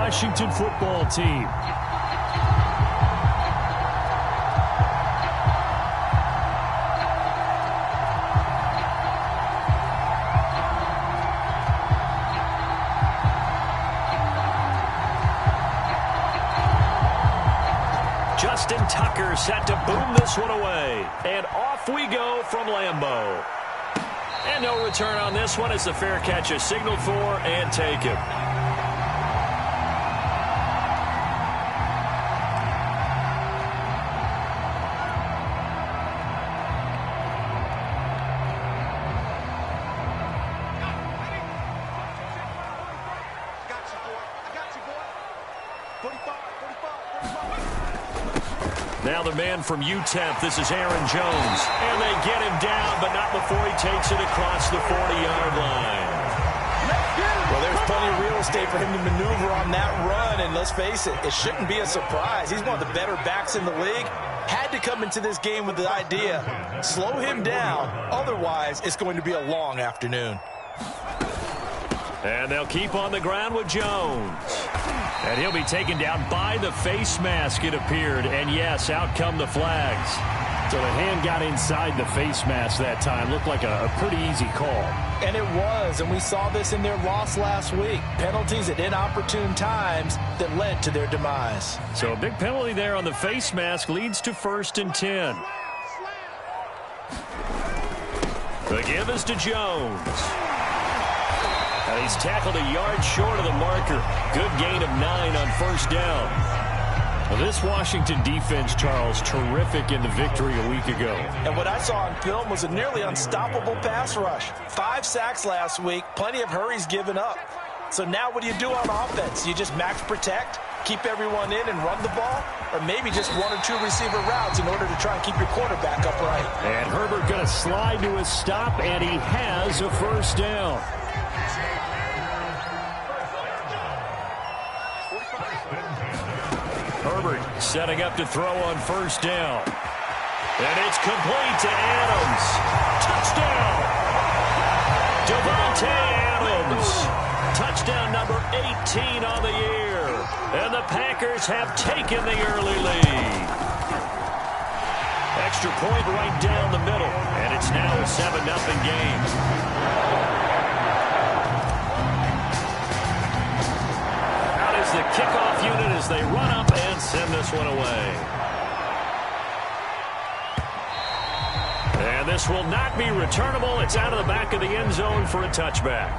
Washington football team. Justin Tucker set to boom this one away. And off we go from Lambeau. And no return on this one as the fair catch is signaled for and taken. Now the man from UTEP, this is Aaron Jones. And they get him down, but not before he takes it across the 40-yard line. Well, there's plenty of real estate for him to maneuver on that run. And let's face it, it shouldn't be a surprise. He's one of the better backs in the league. Had to come into this game with the idea, slow him down. Otherwise, it's going to be a long afternoon. And they'll keep on the ground with Jones. And he'll be taken down by the face mask, it appeared. And, yes, out come the flags. So the hand got inside the face mask that time. Looked like a pretty easy call. And it was, and we saw this in their loss last week. Penalties at inopportune times that led to their demise. So a big penalty there on the face mask leads to 1st and 10. The give is to Jones. And he's tackled a yard short of the marker. Good gain of 9 on 1st down. Well, this Washington defense, Charles, terrific in the victory a week ago. And what I saw on film was a nearly unstoppable pass rush. 5 sacks last week, plenty of hurries given up. So now what do you do on offense? You just max protect, keep everyone in and run the ball? Or maybe just 1 or 2 receiver routes in order to try and keep your quarterback upright? And Herbert going to slide to a stop, and he has a 1st down. Herbert setting up to throw on 1st down. And it's complete to Adams. Touchdown! Devontae Adams. Touchdown number 18 on the year. And the Packers have taken the early lead. Extra point right down the middle. And it's now a 7-0 game. The kickoff unit as they run up and send this one away. And this will not be returnable. It's out of the back of the end zone for a touchback.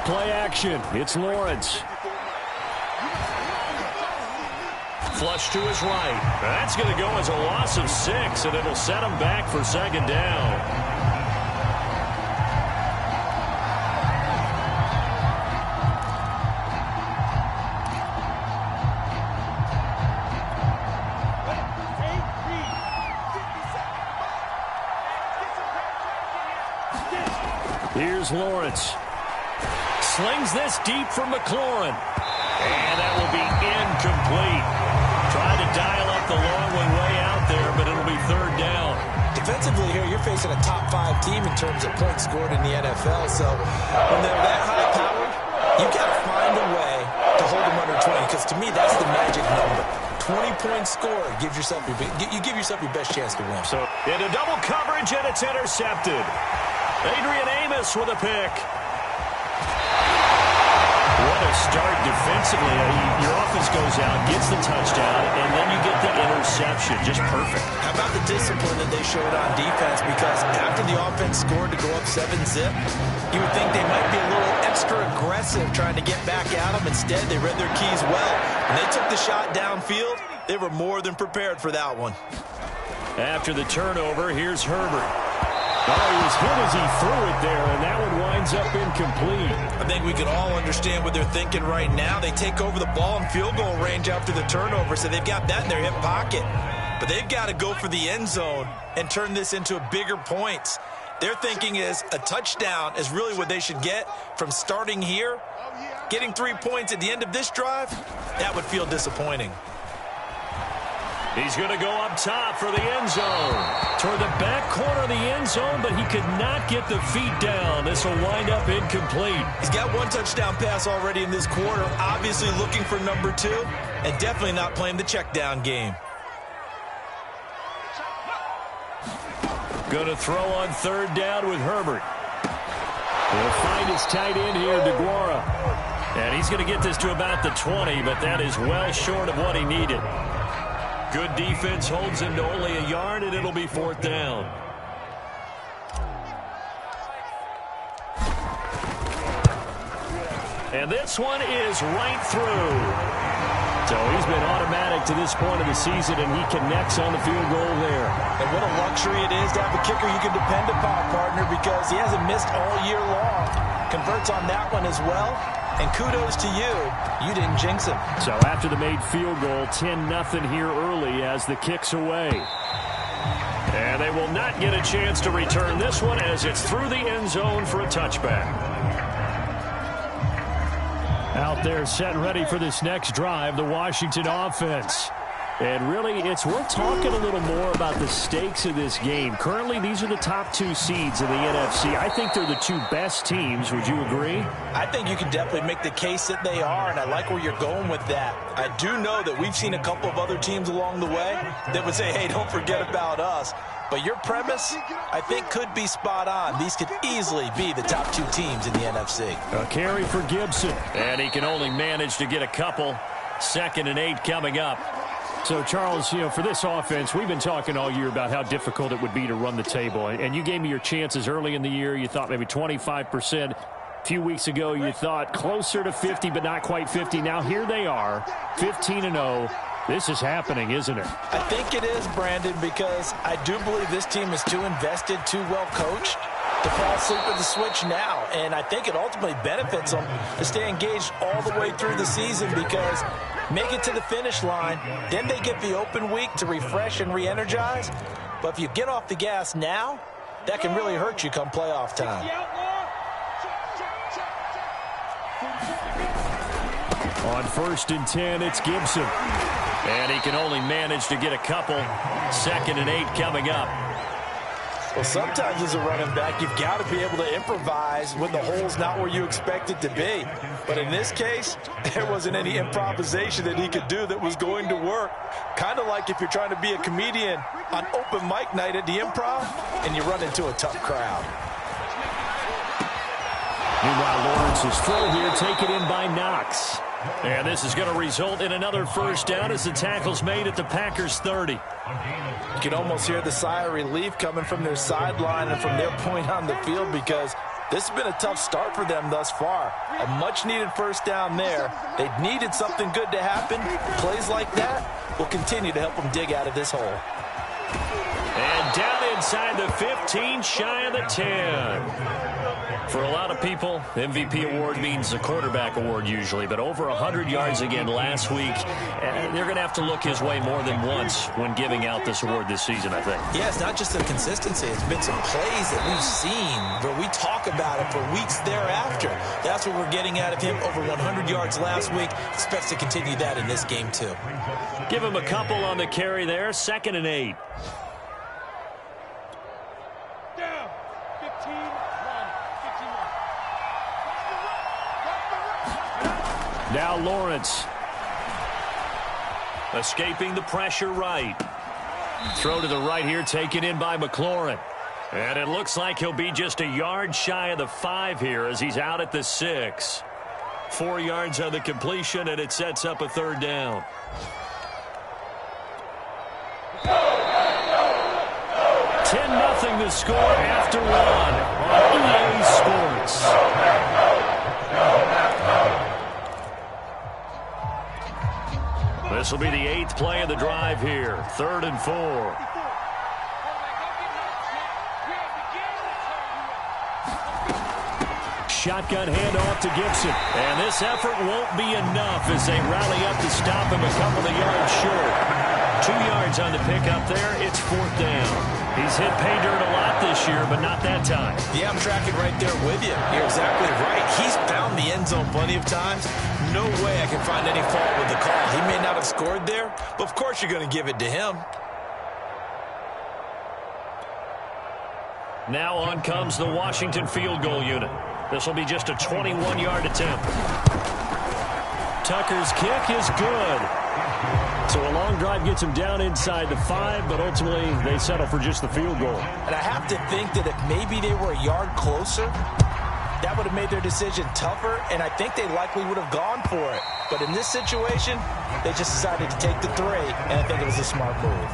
Play action. It's Lawrence. Flush to his right. That's going to go as a loss of 6, and it'll set him back for 2nd down. Here's Lawrence. Slings this deep for McLaurin. And that will be incomplete. Tried to dial up the long one way out there, but it'll be 3rd down. Defensively here, you're facing a top 5 team in terms of points scored in the NFL. So when they're that high-powered, you've got to find a way to hold them under 20. Because to me, that's the magic number. 20 points scored. You give yourself your best chance to win. So into double coverage, and it's intercepted. Adrian Amos with a pick. What a start defensively. Your offense goes out, gets the touchdown, and then you get the interception. Just perfect. How about the discipline that they showed on defense? Because after the offense scored to go up 7-zip, you would think they might be a little extra aggressive trying to get back at them. Instead, they read their keys well. When they took the shot downfield, they were more than prepared for that one. After the turnover, here's Herbert. Oh, he was hit as he threw it there, and that one winds up incomplete. I think we can all understand what they're thinking right now. They take over the ball in field goal range after the turnover, so they've got that in their hip pocket. But they've got to go for the end zone and turn this into bigger points. Their thinking is a touchdown is really what they should get from starting here. Getting 3 points at the end of this drive, that would feel disappointing. He's going to go up top for the end zone. Toward the back corner of the end zone, but he could not get the feet down. This will wind up incomplete. He's got one touchdown pass already in this quarter, obviously looking for number 2, and definitely not playing the check down game. Going to throw on third down with Herbert. He'll find his tight end here, DeGuara. And he's going to get this to about the 20, but that is well short of what he needed. Good defense holds him to only a yard, and it'll be fourth down. And this one is right through. So he's been automatic to this point of the season, and he connects on the field goal there. And what a luxury it is to have a kicker you can depend upon, partner, because he hasn't missed all year long. Converts on that one as well. And kudos to you. You didn't jinx him. So after the made field goal, 10-0 here early as the kick's away. And they will not get a chance to return this one as it's through the end zone for a touchback. Out there set and ready for this next drive, the Washington offense. And really, it's worth talking a little more about the stakes of this game. Currently, these are the top 2 seeds in the NFC. I think they're the 2 best teams. Would you agree? I think you can definitely make the case that they are, and I like where you're going with that. I do know that we've seen a couple of other teams along the way that would say, hey, don't forget about us. But your premise, I think, could be spot on. These could easily be the top 2 teams in the NFC. A carry for Gibson. And he can only manage to get a couple. 2nd and 8 coming up. So, Charles, for this offense, we've been talking all year about how difficult it would be to run the table. And you gave me your chances early in the year. You thought maybe 25%. A few weeks ago, you thought closer to 50, but not quite 50. Now, here they are, 15-0. This is happening, isn't it? I think it is, Brandon, because I do believe this team is too invested, too well coached to fall asleep at the switch now. And I think it ultimately benefits them to stay engaged all the way through the season because make it to the finish line, then they get the open week to refresh and re-energize. But if you get off the gas now, that can really hurt you come playoff time. On 1st and 10, it's Gibson. And he can only manage to get a couple. 2nd and 8 coming up. Well, sometimes as a running back, you've got to be able to improvise when the hole's not where you expect it to be. But in this case, there wasn't any improvisation that he could do that was going to work. Kind of like if you're trying to be a comedian on open mic night at the Improv and you run into a tough crowd. Meanwhile, Lawrence's throw here taken in by Knox. And this is going to result in another first down as the tackle's made at the Packers' 30. You can almost hear the sigh of relief coming from their sideline and from their point on the field because this has been a tough start for them thus far. A much-needed first down there. They needed something good to happen. Plays like that will continue to help them dig out of this hole. And down inside the 15, shy of the 10. For a lot of people, MVP award means a quarterback award usually, but over 100 yards again last week. They're going to have to look his way more than once when giving out this award this season, I think. Yeah, it's not just the consistency. It's been some plays that we've seen where we talk about it for weeks thereafter. That's what we're getting out of him. Over 100 yards last week. Expects to continue that in this game, too. Give him a couple on the carry there. 2nd and 8. Now Lawrence. Escaping the pressure right. Throw to the right here, taken in by McLaurin. And it looks like he'll be just a yard shy of the 5 here as he's out at the 6. 4 yards on the completion, and it sets up a 3rd down. $10-0 the score after 1 on EA Sports. This will be the 8th play of the drive here. 3rd and 4. shotgun handoff to Gibson. And this effort won't be enough as they rally up to stop him a couple of yards short. 2 yards on the pickup there. It's 4th down. He's hit pay dirt a lot this year, but not that time. Yeah, I'm tracking right there with you. You're exactly right. He's found the end zone plenty of times. No way I can find any fault with the call. He may not have scored there, but of course you're going to give it to him. Now on comes the Washington field goal unit. This will be just a 21-yard attempt. Tucker's kick is good. So a long drive gets him down inside the 5, but ultimately they settle for just the field goal. And I have to think that if maybe they were a yard closer, that would have made their decision tougher, and I think they likely would have gone for it. But in this situation, they just decided to take the 3, and I think it was a smart move.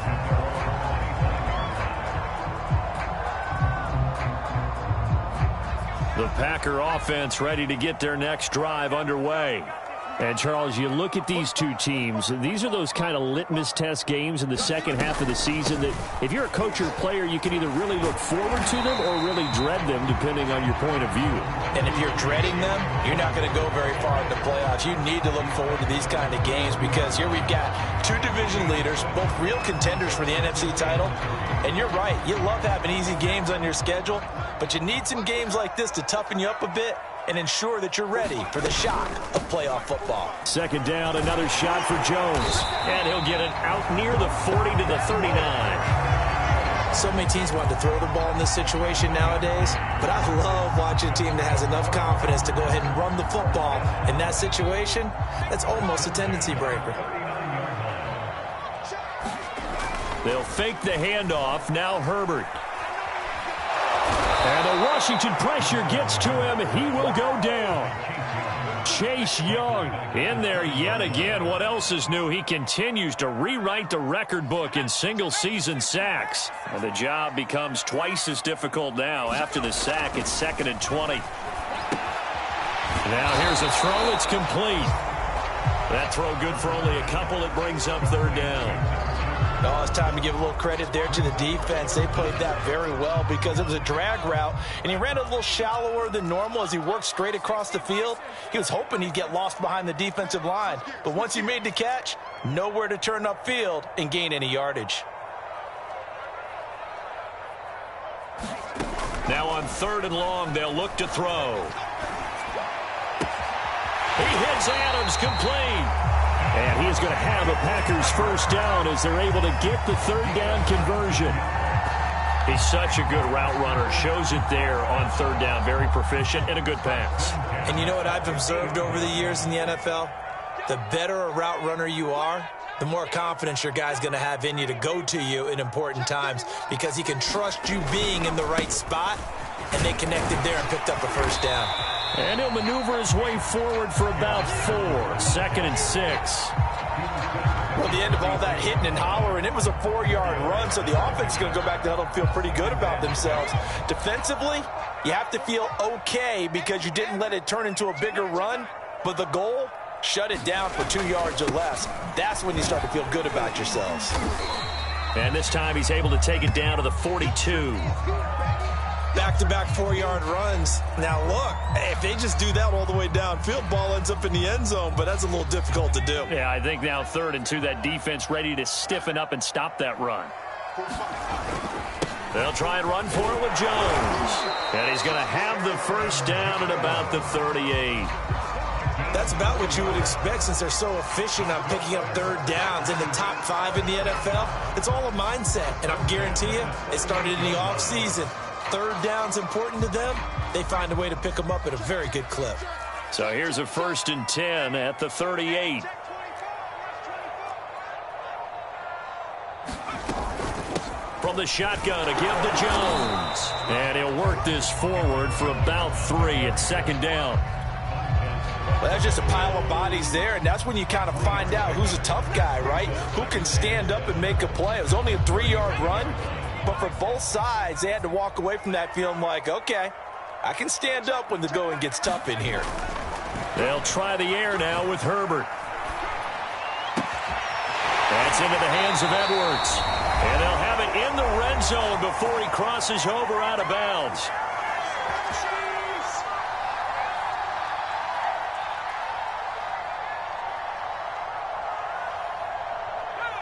The Packer offense ready to get their next drive underway. And, Charles, you look at these two teams, these are those kind of litmus test games in the second half of the season that if you're a coach or player, you can either really look forward to them or really dread them, depending on your point of view. And if you're dreading them, you're not going to go very far in the playoffs. You need to look forward to these kind of games because here we've got 2 division leaders, both real contenders for the NFC title. And you're right, you love having easy games on your schedule, but you need some games like this to toughen you up a bit and ensure that you're ready for the shock of playoff football. 2nd down, another shot for Jones. And he'll get it out near the 40 to the 39. So many teams want to throw the ball in this situation nowadays, but I love watching a team that has enough confidence to go ahead and run the football in that situation. That's almost a tendency breaker. They'll fake the handoff. Now Herbert. And the Washington pressure gets to him. He will go down. Chase Young in there yet again. What else is new? He continues to rewrite the record book in single-season sacks. And the job becomes twice as difficult now. After the sack, it's 2nd and 20. Now here's a throw. It's complete. That throw good for only a couple. It brings up 3rd down. Oh, it's time to give a little credit there to the defense. They played that very well because it was a drag route, and he ran a little shallower than normal as he worked straight across the field. He was hoping he'd get lost behind the defensive line, but once he made the catch, nowhere to turn upfield and gain any yardage. Now on 3rd and long, they'll look to throw. He hits Adams complete. And he is going to have a Packers 1st down as they're able to get the 3rd down conversion. He's such a good route runner. Shows it there on 3rd down. Very proficient and a good pass. And you know what I've observed over the years in the NFL? The better a route runner you are, the more confidence your guy's going to have in you to go to you in important times because he can trust you being in the right spot, and they connected there and picked up a 1st down. And he'll maneuver his way forward for about 4. 2nd and 6. Well, the end of all that hitting and hollering, it was a 4-yard run, so the offense is going to go back to huddle and feel pretty good about themselves. Defensively, you have to feel okay because you didn't let it turn into a bigger run, but the goal, shut it down for 2 yards or less. That's when you start to feel good about yourselves. And this time he's able to take it down to the 42. Back-to-back 4-yard runs. Now, look, if they just do that all the way downfield, ball ends up in the end zone, but that's a little difficult to do. Yeah, I think now 3rd and 2, that defense ready to stiffen up and stop that run. They'll try and run for it with Jones. And he's going to have the 1st down at about the 38. That's about what you would expect since they're so efficient on picking up 3rd downs in the top 5 in the NFL. It's all a mindset, and I guarantee you it started in the offseason. 3rd down's important to them. They find a way to pick them up at a very good clip. So here's a 1st and 10 at the 38. From the shotgun, a give to Jones. And he'll work this forward for about 3 at 2nd down. Well, that's just a pile of bodies there, and that's when you kind of find out who's a tough guy, right? Who can stand up and make a play. It was only a 3-yard run. But for both sides, they had to walk away from that feeling like, okay, I can stand up when the going gets tough in here. They'll try the air now with Herbert. That's into the hands of Edwards. And they'll have it in the red zone before he crosses over out of bounds.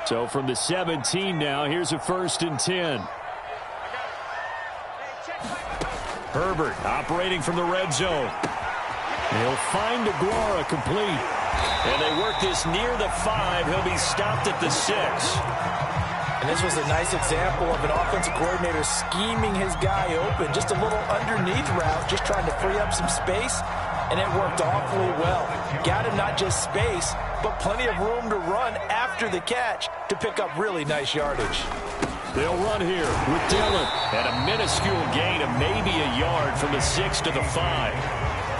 So from the 17 now, here's a 1st and 10. Herbert operating from the red zone. He'll find Aguara complete. And they work this near the 5. He'll be stopped at the 6. And this was a nice example of an offensive coordinator scheming his guy open. Just a little underneath route, just trying to free up some space. And it worked awfully well. Got him not just space, but plenty of room to run after the catch to pick up really nice yardage. They'll run here with Dillon at a minuscule gain of maybe a yard from the 6 to the 5.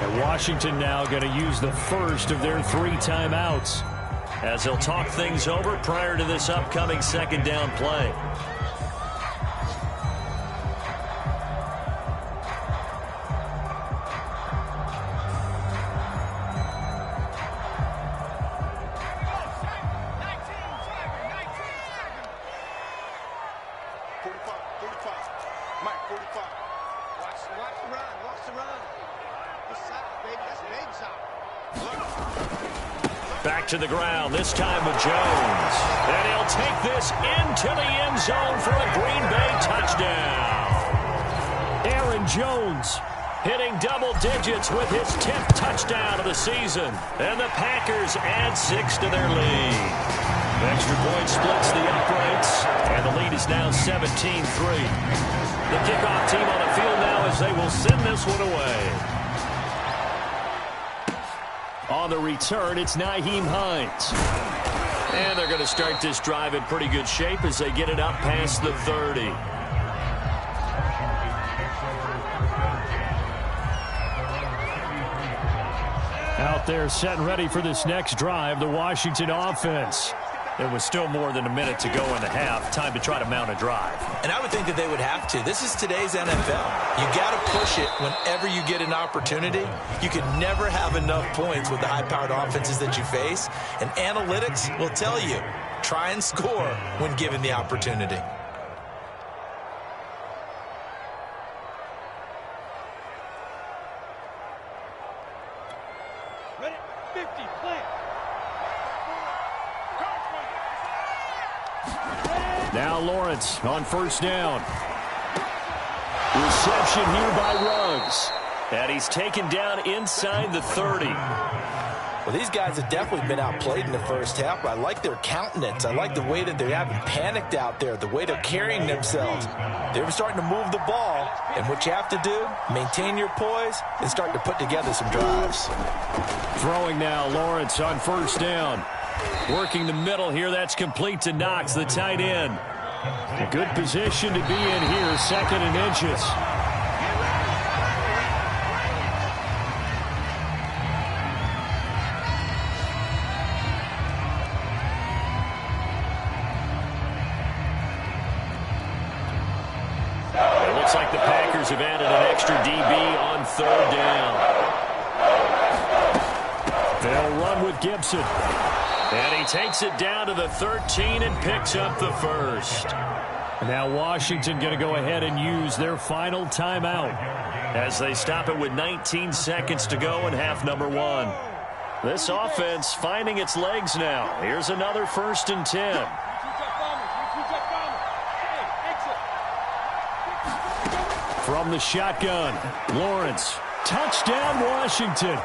And Washington now going to use the first of their 3 timeouts as they'll talk things over prior to this upcoming 2nd down play. Back to the ground, this time with Jones. And he'll take this into the end zone for a Green Bay touchdown. Aaron Jones hitting double digits with his 10th touchdown of the season. And the Packers add 6 to their lead. Extra point splits the uprights, and the lead is now 17-3. The kickoff team on the field now as they will send this one away. On the return, it's Nyheim Hines. And they're going to start this drive in pretty good shape as they get it up past the 30. Out there set and ready for this next drive, the Washington offense. There was still more than a minute to go in the half. Time to try to mount a drive. And I would think that they would have to. This is today's NFL. You got to push it whenever you get an opportunity. You can never have enough points with the high-powered offenses that you face. And analytics will tell you, try and score when given the opportunity. Ready? 50, play. Now Lawrence on 1st down. Reception here by Ruggs. And he's taken down inside the 30. Well, these guys have definitely been outplayed in the first half, but I like their countenance. I like the way that they haven't panicked out there, the way they're carrying themselves. They're starting to move the ball, and what you have to do, maintain your poise and start to put together some drives. Throwing now, Lawrence on 1st down. Working the middle here, that's complete to Knox, the tight end. A good position to be in here, 2nd and inches. It looks like the Packers have added an extra DB on 3rd down. They'll run with Gibson. And he takes it down to the 13 and picks up the first. Now Washington going to go ahead and use their final timeout as they stop it with 19 seconds to go in half number 1. This offense finding its legs now. Here's another 1st and 10. From the shotgun, Lawrence. Touchdown, Washington.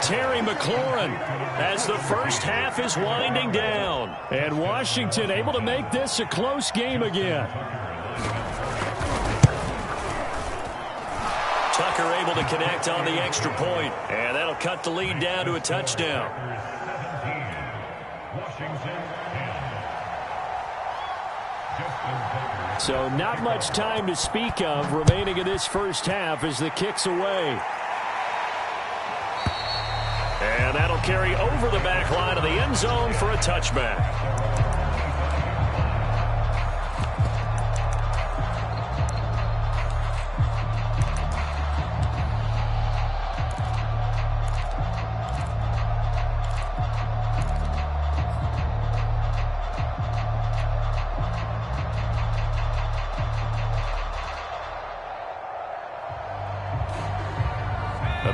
Terry McLaurin as the first half is winding down. And Washington able to make this a close game again. Tucker able to connect on the extra point. And that'll cut the lead down to a touchdown. So not much time to speak of remaining in this first half as the kick's away. And that'll carry over the back line of the end zone for a touchback.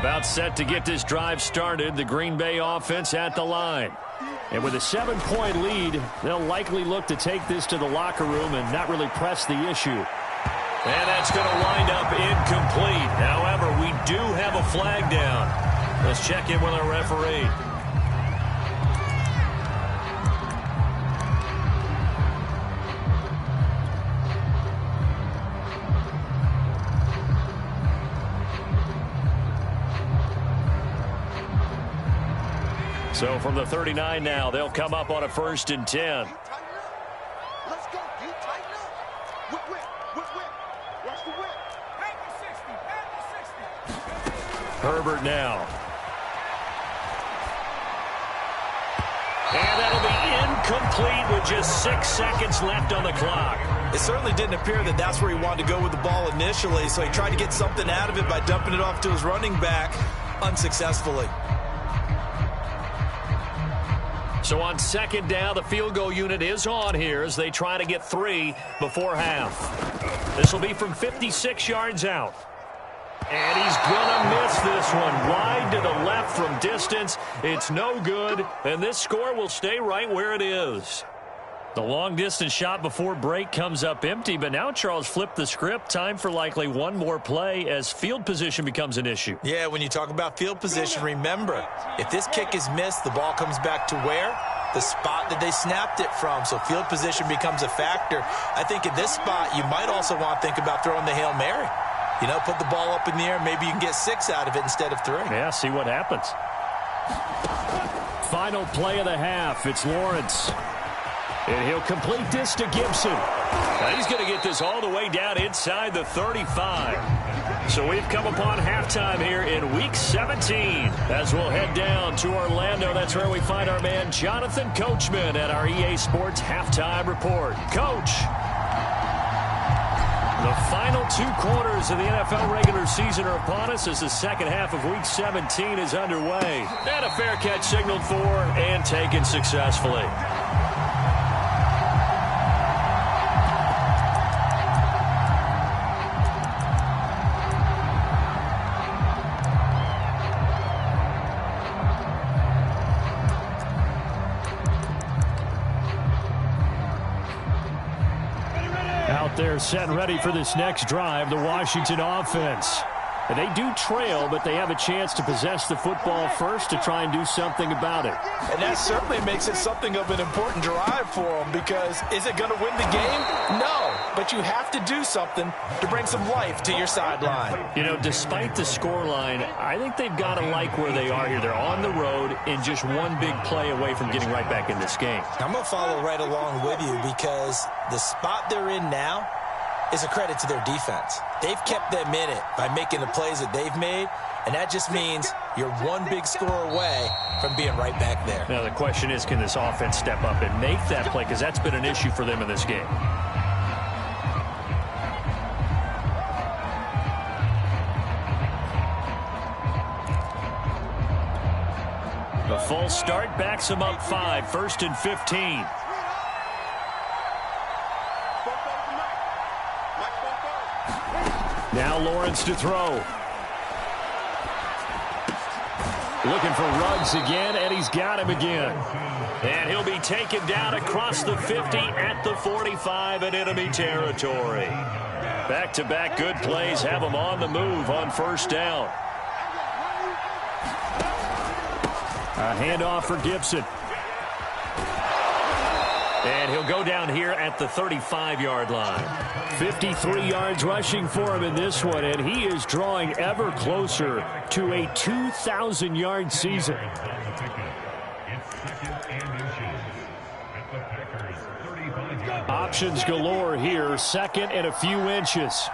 About set to get this drive started. The Green Bay offense at the line. And with a 7-point lead, they'll likely look to take this to the locker room and not really press the issue. And that's going to wind up incomplete. However, we do have a flag down. Let's check in with our referee. So from the 39 now, they'll come up on a 1st and 10. Let's go. You tighten up. Whip. Watch the whip. Back to 60. Herbert now. And that'll be incomplete with just 6 seconds left on the clock. It certainly didn't appear that that's where he wanted to go with the ball initially, so he tried to get something out of it by dumping it off to his running back unsuccessfully. So on 2nd down, the field goal unit is on here as they try to get 3 before half. This will be from 56 yards out. And he's going to miss this one. Wide to the left from distance. It's no good, and this score will stay right where it is. The long-distance shot before break comes up empty, but now Charles flipped the script. Time for likely one more play as field position becomes an issue. Yeah, when you talk about field position, remember, if this kick is missed, the ball comes back to where? The spot that they snapped it from. So field position becomes a factor. I think in this spot, you might also want to think about throwing the Hail Mary. You know, put the ball up in the air. Maybe you can get 6 out of it instead of 3. Yeah, see what happens. Final play of the half. It's Lawrence. And he'll complete this to Gibson. Now he's going to get this all the way down inside the 35. So we've come upon halftime here in Week 17. As we'll head down to Orlando, that's where we find our man Jonathan Coachman at our EA Sports Halftime Report. Coach. The final 2 quarters of the NFL regular season are upon us as the second half of Week 17 is underway. And a fair catch signaled for and taken successfully. Out there set and ready for this next drive, the Washington offense. And they do trail, but they have a chance to possess the football first to try and do something about it. And that certainly makes it something of an important drive for them, because is it going to win the game? No, but you have to do something to bring some life to your sideline. You know, despite the scoreline, I think they've got to like where they are here. They're on the road and just one big play away from getting right back in this game. I'm going to follow right along with you, because the spot they're in now is a credit to their defense. They've kept them in it by making the plays that they've made, and that just means you're one big score away from being right back there. Now the question is, can this offense step up and make that play, because that's been an issue for them in this game. The false start backs them up 5, 1st and 15. Now Lawrence to throw. Looking for Ruggs again, and he's got him again. And he'll be taken down across the 50 at the 45 in enemy territory. Back-to-back good plays have him on the move on 1st down. A handoff for Gibson. And he'll go down here at the 35-yard line. 53 yards rushing for him in this one, and he is drawing ever closer to a 2,000-yard season. Options galore here, 2nd and a few inches.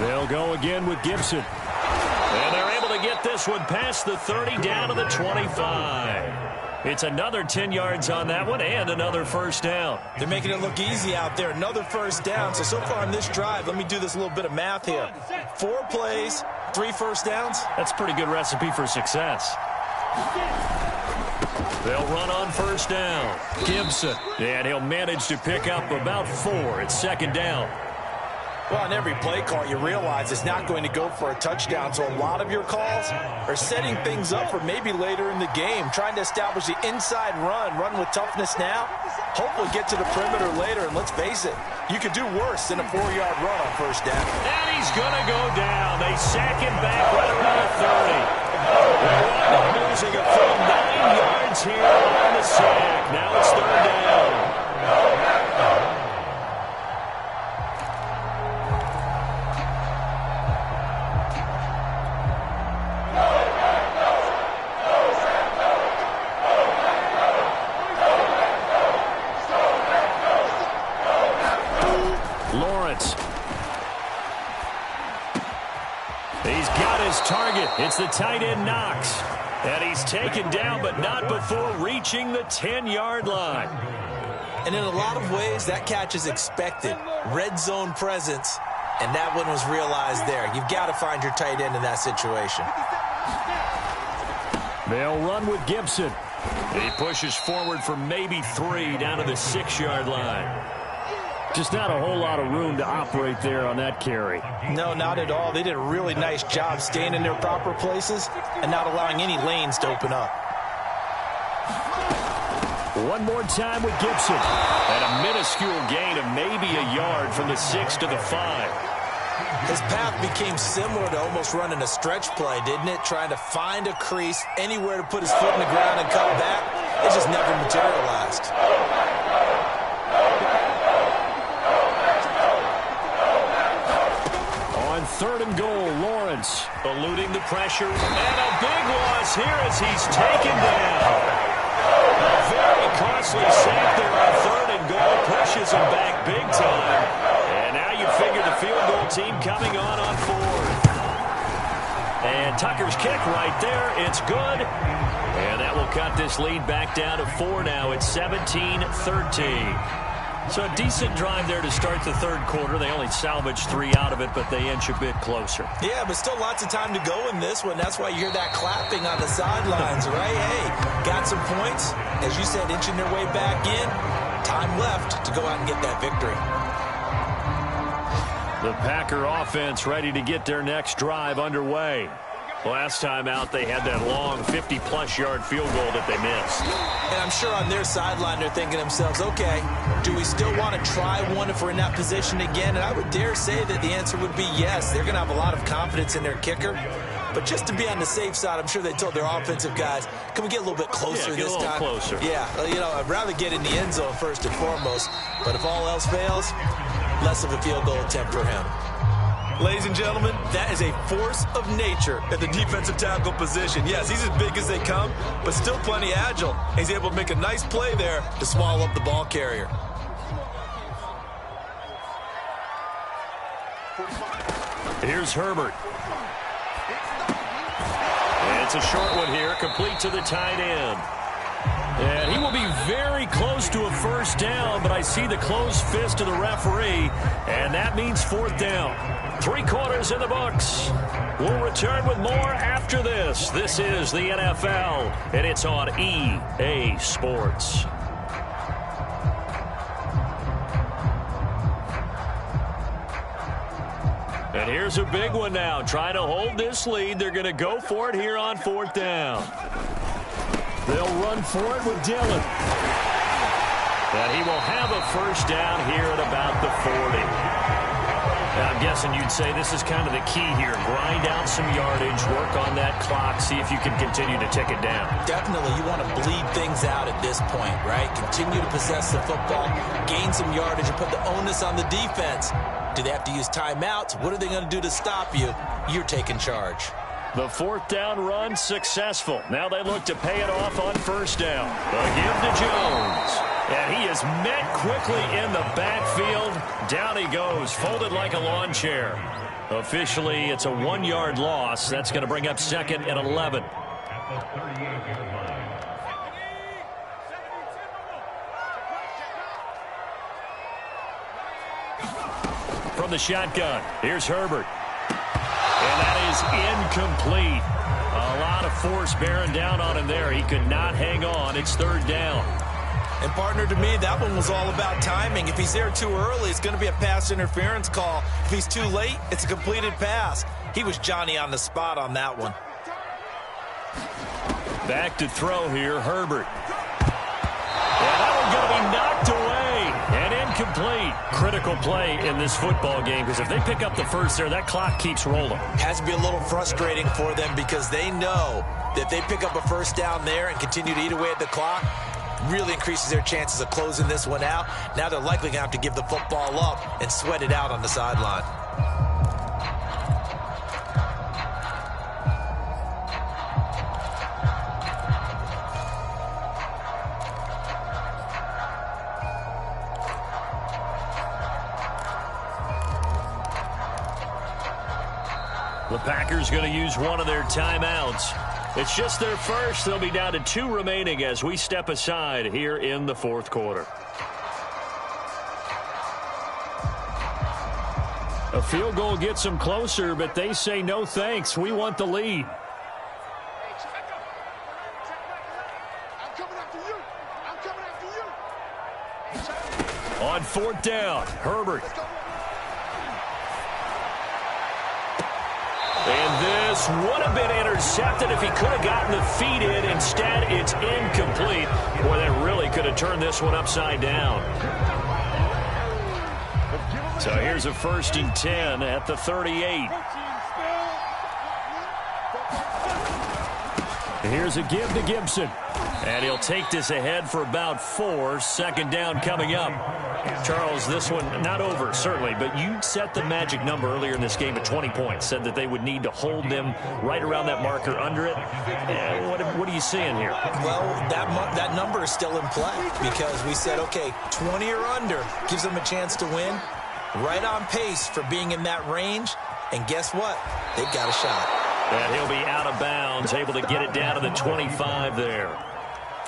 They'll go again with Gibson. And they're able to get this one past the 30 down to the 25. It's another 10 yards on that one and another 1st down. They're making it look easy out there. Another 1st down. So far on this drive, let me do this little bit of math here. 4 plays, 3 1st downs. That's a pretty good recipe for success. They'll run on 1st down. Gibson. And he'll manage to pick up about 4 at 2nd down. Well, on every play call, you realize it's not going to go for a touchdown, so a lot of your calls are setting things up for maybe later in the game, trying to establish the inside run with toughness now, hopefully get to the perimeter later, and let's face it, you could do worse than a 4-yard run on first down. And he's going to go down. They sack him back right around the 30. They wind up losing a full 9 yards here on the sack. Now it's third down. He's got his target. It's the tight end Knox. And he's taken down, but not before reaching the 10-yard line. And in a lot of ways, that catch is expected. Red zone presence, and that one was realized there. You've got to find your tight end in that situation. They'll run with Gibson. He pushes forward for maybe 3 down to the 6-yard line. Just not a whole lot of room to operate there on that carry. No, not at all. They did a really nice job staying in their proper places and not allowing any lanes to open up. One more time with Gibson. And a minuscule gain of maybe a yard from the 6 to the 5. His path became similar to almost running a stretch play, didn't it? Trying to find a crease, anywhere to put his foot in the ground and come back. It just never materialized. Third and goal, Lawrence eluding the pressure, and a big loss here as he's taken down. A very costly sack there on third and goal, pushes him back big time. And now you figure the field goal team coming on fourth. And Tucker's kick right there, it's good. And that will cut this lead back down to 4 now. It's 17-13. So a decent drive there to start the third quarter. They only salvaged 3 out of it, but they inch a bit closer. Yeah, but still lots of time to go in this one. That's why you hear that clapping on the sidelines, right? Hey, got some points. As you said, inching their way back in. Time left to go out and get that victory. The Packer offense ready to get their next drive underway. Last time out, they had that long 50-plus yard field goal that they missed. And I'm sure on their sideline, they're thinking to themselves, okay, do we still want to try one if we're in that position again? And I would dare say that the answer would be yes. They're going to have a lot of confidence in their kicker. But just to be on the safe side, I'm sure they told their offensive guys, can we get a little bit closer this time? Yeah, get a little closer. Yeah, you know, I'd rather get in the end zone first and foremost. But if all else fails, less of a field goal attempt for him. Ladies and gentlemen, that is a force of nature at the defensive tackle position. Yes, he's as big as they come, but still plenty agile. He's able to make a nice play there to swallow up the ball carrier. Here's Herbert. And it's a short one here, complete to the tight end. And he will be very close to a first down, but I see the closed fist of the referee, and that means fourth down. 3 quarters in the books. We'll return with more after this. This is the NFL, and it's on EA Sports. And here's a big one now. Trying to hold this lead. They're going to go for it here on fourth down. They'll run for it with Dillon. And he will have a first down here at about the 40. Now, I'm guessing you'd say this is kind of the key here. Grind out some yardage, work on that clock, see if you can continue to tick it down. Definitely, you want to bleed things out at this point, right? Continue to possess the football, gain some yardage, and put the onus on the defense. Do they have to use timeouts? What are they going to do to stop you? You're taking charge. The fourth down run successful. Now they look to pay it off on first down. The give to Jones. And he is met quickly in the backfield. Down he goes, folded like a lawn chair. Officially, it's a 1-yard loss. That's going to bring up second and 11. From the shotgun, here's Herbert. And that is incomplete. A lot of force bearing down on him there. He could not hang on. It's third down. And And partner, to me, that one was all about timing. If he's there too early, it's going to be a pass interference call. If he's too late, it's a completed pass. He was Johnny on the spot on that one. Back to throw here, Herbert. And that one's going to be knocked away and incomplete. Critical play in this football game, because if they pick up the first there, that clock keeps rolling. Has to be a little frustrating for them because they know that if they pick up a first down there and continue to eat away at the clock, really increases their chances of closing this one out. Now they're likely going to have to give the football up and sweat it out on the sideline. The Packers going to use one of their timeouts. It's just their first. They'll be down to 2 remaining as we step aside here in the fourth quarter. A field goal gets them closer, but they say no thanks. We want the lead. On fourth down, Herbert. And this would have been intercepted if he could have gotten the feet in. Instead, it's incomplete. Boy, that really could have turned this one upside down. So here's a 1st and 10 at the 38. Here's a give to Gibson. And he'll take this ahead for about 4. 2nd down coming up. Charles, this one not over, certainly, but you set the magic number earlier in this game at 20 points. Said that they would need to hold them right around that marker under it. What are you seeing here? Well, that number is still in play because we said, okay, 20 or under gives them a chance to win. Right on pace for being in that range. And guess what? They've got a shot. And he'll be out of bounds, able to get it down to the 25 there.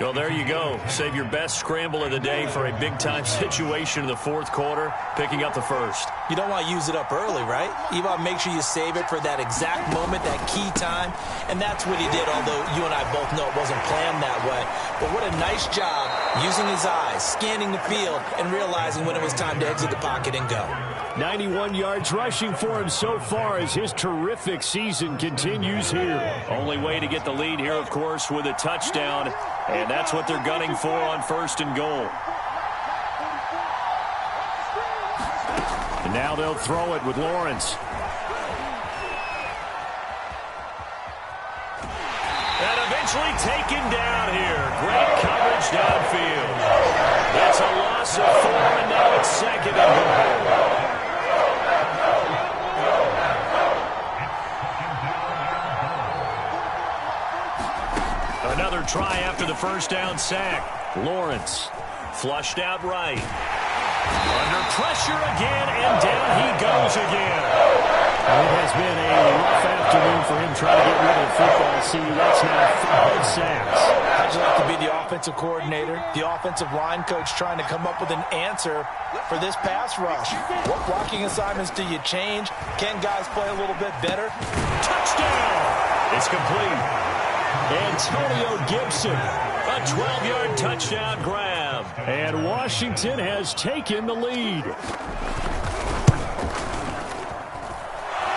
Well, there you go. Save your best scramble of the day for a big-time situation in the fourth quarter, picking up the first. You don't want to use it up early, right? You want to make sure you save it for that exact moment, that key time. And that's what he did, although you and I both know it wasn't planned that way. But what a nice job using his eyes, scanning the field, and realizing when it was time to exit the pocket and go. 91 yards rushing for him so far as his terrific season continues here. Only way to get the lead here, of course, with a touchdown. And that's what they're gunning for on 1st and goal. And now they'll throw it with Lawrence. And eventually taken down here. Great coverage downfield. That's a loss of 4, and now it's 2nd and goal. Another try after the 1st down sack. Lawrence flushed out right. Under pressure again, and down he goes again. It has been a rough afternoon for him trying to get rid of football. See, that's now 5 sacks. How'd you like to be the offensive coordinator, the offensive line coach trying to come up with an answer for this pass rush? What blocking assignments do you change? Can guys play a little bit better? Touchdown! It's complete. Antonio Gibson, a 12-yard touchdown grab. And Washington has taken the lead.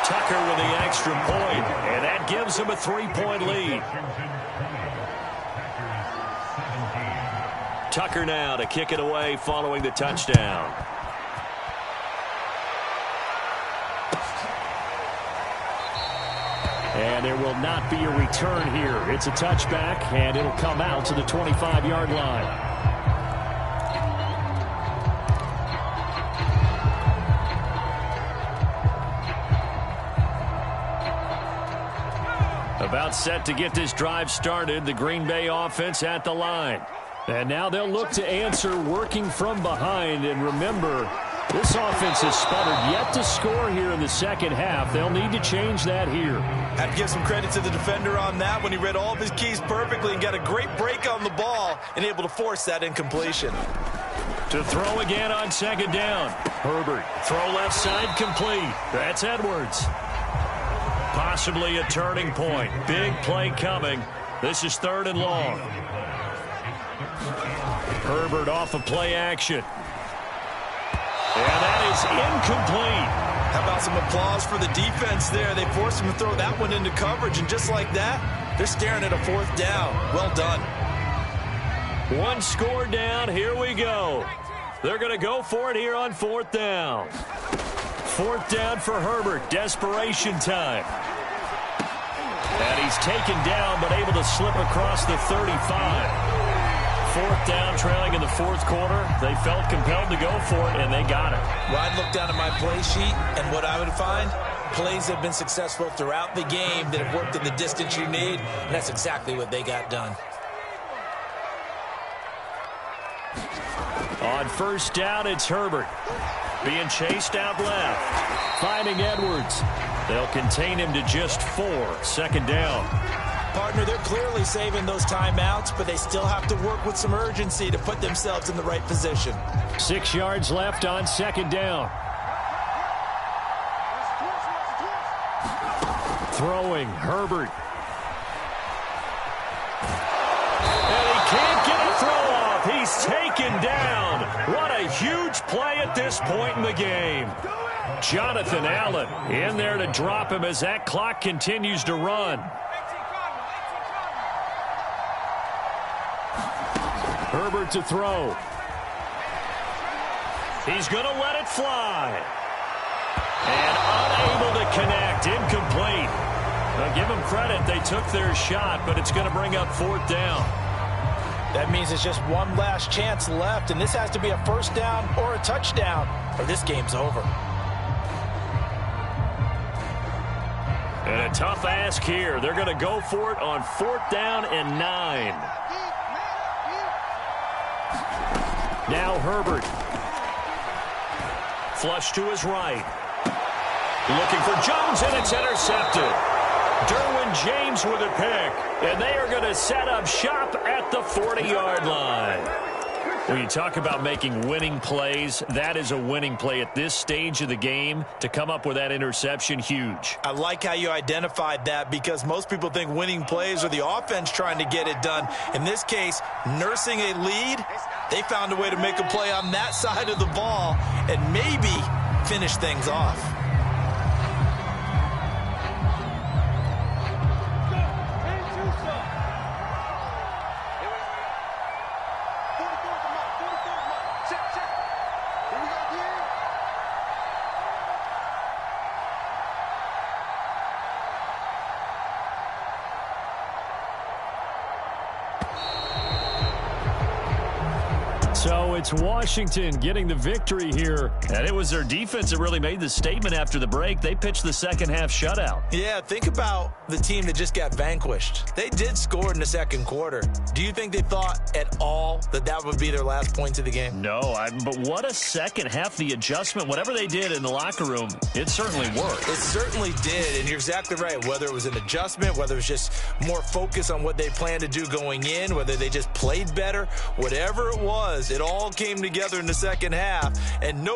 Tucker with the extra point, and that gives him a 3-point lead. Tucker now to kick it away following the touchdown. And there will not be a return here. It's a touchback, and it'll come out to the 25-yard line. About set to get this drive started. The Green Bay offense at the line. And now they'll look to answer working from behind. And remember, this offense has sputtered yet to score here in the 2nd half. They'll need to change that here. Had to give some credit to the defender on that when he read all of his keys perfectly and got a great break on the ball and able to force that incompletion. To throw again on 2nd down. Herbert, throw left side complete. That's Edwards. Possibly a turning point. Big play coming. This is 3rd and long. Herbert off of play action. And that is incomplete. How about some applause for the defense there? They forced him to throw that one into coverage, and just like that, they're staring at a 4th down. Well done. One score down. Here we go. They're going to go for it here on 4th down. 4th down for Herbert. Desperation time. And he's taken down, but able to slip across the 35. 4th down, trailing in the 4th quarter. They felt compelled to go for it, and they got it. Well, I'd look down at my play sheet, and what I would find, plays have been successful throughout the game that have worked in the distance you need, and that's exactly what they got done. On 1st down, it's Herbert. Being chased out left. Finding Edwards. They'll contain him to just 4. 2nd down. Partner, they're clearly saving those timeouts, but they still have to work with some urgency to put themselves in the right position. 6 yards left on 2nd down. Throwing, Herbert. And he can't get a throw off. He's taken down. What a huge play at this point in the game. Jonathan Allen in there to drop him as that clock continues to run. Herbert to throw. He's going to let it fly. And unable to connect. Incomplete. Now give them credit. They took their shot, but it's going to bring up 4th down. That means it's just one last chance left, and this has to be a 1st down or a touchdown, or this game's over. And a tough ask here. They're going to go for it on 4th down and 9. Now Herbert. Flush to his right. Looking for Jones, and it's intercepted. Derwin James with a pick. And they are going to set up shop at the 40-yard line. When you talk about making winning plays, that is a winning play at this stage of the game. To come up with that interception, huge. I like how you identified that, because most people think winning plays are the offense trying to get it done. In this case, nursing a lead, they found a way to make a play on that side of the ball and maybe finish things off. So it's Washington getting the victory here. And it was their defense that really made the statement after the break. They pitched the second half shutout. Yeah, think about the team that just got vanquished. They did score in the 2nd quarter. Do you think they thought at all that that would be their last points of the game? No, but what a second half. The adjustment, whatever they did in the locker room, it certainly worked. It certainly did, and you're exactly right. Whether it was an adjustment, whether it was just more focus on what they planned to do going in, whether they just played better, whatever it was, it all came together in the second half, and no